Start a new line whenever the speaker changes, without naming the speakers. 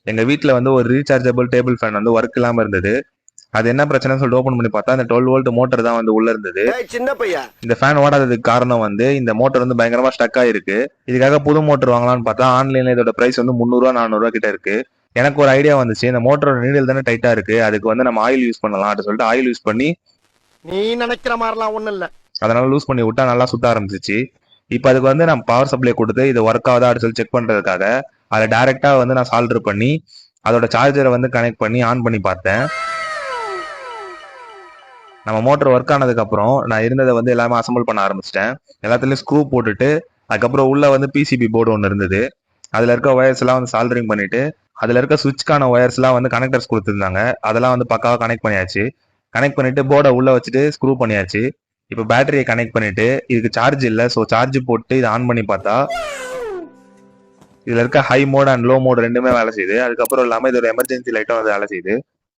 எங்க வீட்ல வந்து ஒரு ரீசார்ஜபிள் டேபிள் ஃபேன் வந்து ஒர்க் இல்லாம இருந்தது. அது என்ன பிரச்சனைன்னு சொல்லிட்டு ஓபன் பண்ணி பார்த்தா அந்த 12 வோல்ட் மோட்டர் தான் வந்து உள்ள இருந்தது.
சின்ன பையா
இந்த ஃபேன் ஓடாததுக்கு காரணம் வந்து இந்த மோட்டர் வந்து பயங்கரமா ஸ்டக் ஆயிருக்கு. இதுக்காக புது மோட்டர் வாங்கலாம்னு பார்த்தா ஆன்லைன்ல இதோட பிரைஸ் வந்து 300 ரூபா 400 ரூபா கிட்ட இருக்கு. எனக்கு ஒரு ஐடியா வந்துச்சு, இந்த மோட்டரோட நீடில் தானே டைட்டா இருக்கு, அதுக்கு வந்து நம்ம ஆயில் யூஸ் பண்ணலாம் அப்படின்னு சொல்லிட்டு ஆயில் யூஸ் பண்ணி
நீ நினைக்கிற மாதிரிலாம் ஒண்ணும் இல்ல.
அதனால லூஸ் பண்ணி விட்டா நல்லா சுத்த ஆரம்பிச்சிச்சு. இப்போ அதுக்கு வந்து நான் பவர் சப்ளை கொடுத்து இது ஒர்க் ஆகுதா அப்படின்னு சொல்லி செக் பண்றதுக்காக அதை டைரக்டா வந்து நான் சால்டர் பண்ணி அதோட சார்ஜரை வந்து கனெக்ட் பண்ணி ஆன் பண்ணி பார்த்தேன். நம்ம மோட்டர் ஒர்க் ஆனதுக்கு அப்புறம் நான் இருந்ததை வந்து எல்லாமே அசம்பிள் பண்ண ஆரம்பிச்சிட்டேன். எல்லாத்துலயும் ஸ்க்ரூ போட்டுட்டு அதுக்கப்புறம் உள்ள வந்து பிசிபி போர்டு ஒன்று இருந்தது. அதுல இருக்க ஒயர்ஸ் எல்லாம் வந்து சால்டரிங் பண்ணிட்டு அதுல இருக்க சுவிட்ச்கான ஒயர்ஸ் எல்லாம் வந்து கனெக்டர்ஸ் கொடுத்துருந்தாங்க. அதெல்லாம் வந்து பக்காவா கனெக்ட் பண்ணியாச்சு. கனெக்ட் பண்ணிட்டு போர்டை உள்ள வச்சுட்டு ஸ்க்ரூ பண்ணியாச்சு. இப்போ பேட்டரியை கனெக்ட் பண்ணிட்டு இதுக்கு சார்ஜ் இல்லை, ஸோ சார்ஜ் போட்டு இதை ஆன் பண்ணி பார்த்தா இதுல இருக்க high mode and low mode ரெண்டுமே வேலை செய்யுது. அதுக்கப்புறம் இல்லாம இதோட எமர்ஜென்சி லைட்டும் வந்து வேலை செய்யுது.